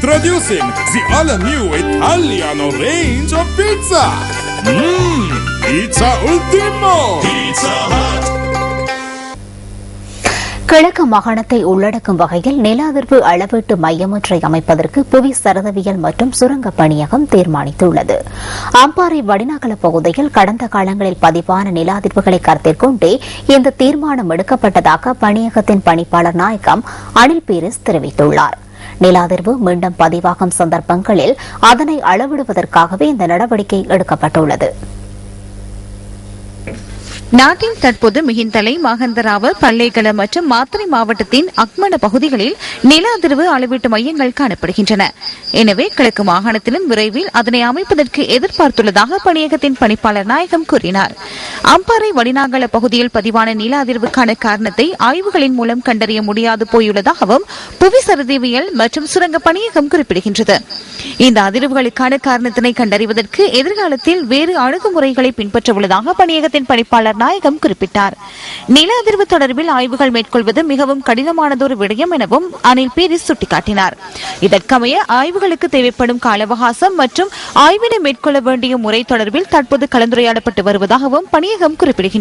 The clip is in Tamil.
Introducing the all-new Italiano range of pizza. Pizza Ultimo. Pizza Hut. கிழக்கு மாகாணத்தை உள்ளடக்கும் வகையில் நில அதிர்வு அளவீட்டு மையம் ஒன்றை அமைப்பதற்கு புவி சரதவியல் மற்றும் சுரங்க பணியகம் தீர்மானித்துள்ளது. அம்பாறை வடிநாகல பகுதியில் கடந்த காலங்களில் பதிவான நில அதிர்வுகளை கருத்தில் கொண்டே இந்த தீர்மானம் எடுக்கப்பட்டதாக பணியகத்தின் பணிப்பாளர் நாயகம் அனில் பீரிஸ் தெரிவித்துள்ளார். நில அதிர்வு மீண்டும் பதிவாகும் சந்தர்ப்பங்களில் அதனை அளவிடுவதற்காகவே இந்த நடவடிக்கை எடுக்கப்பட்டுள்ளது. நாட்டின் தற்போது மிகிந்தலை, மகந்தராவ, பல்லேகல மற்றும் மாத்தறை மாவட்டத்தின் அக்மட பகுதிகளில் நில அதிர்வு அளவீட்டு மையங்கள் காணப்படுகின்றன. எனவே கிழக்கு மாகாணத்திலும் விரைவில் அதனை அமைப்பதற்கு எதிர்பார்த்துள்ளதாக பணியகத்தின் பணிப்பாளர் நாயகம் கூறினார். அம்பாறை வடிநாகல பகுதியில் பதிவான நில அதிர்வுக்கான காரணத்தை ஆய்வுகளின் மூலம் கண்டறிய முடியாது போயுள்ளதாகவும் புவி சரதிவியல் மற்றும் சுரங்க பணியகம் குறிப்பிடுகின்றது. இந்த அதிர்வுகளுக்கான காரணத்தினை கண்டறிவதற்கு எதிர்காலத்தில் வேறு அணுகுமுறைகளை பின்பற்ற உள்ளதாக பணியகத்தின் பணிப்பாளர் நாயகம் குறிப்பிட்டார். நில அதிர்வு தொடர்பில் ஆய்வுகள் மேற்கொள்வது மிகவும் கடினமானதொரு விடயம் எனவும் அனில் பீரிஸ் சுட்டிக்காட்டினார். இதற்கமைய ஆய்வுகளுக்கு தேவைப்படும் கால அவகாசம் மற்றும் ஆய்வினை மேற்கொள்ள வேண்டிய முறை தொடர்பில் தற்போது கலந்துரையாடப்பட்டு வருவதாகவும் பணியகம் குறிப்பிடுகின்றது.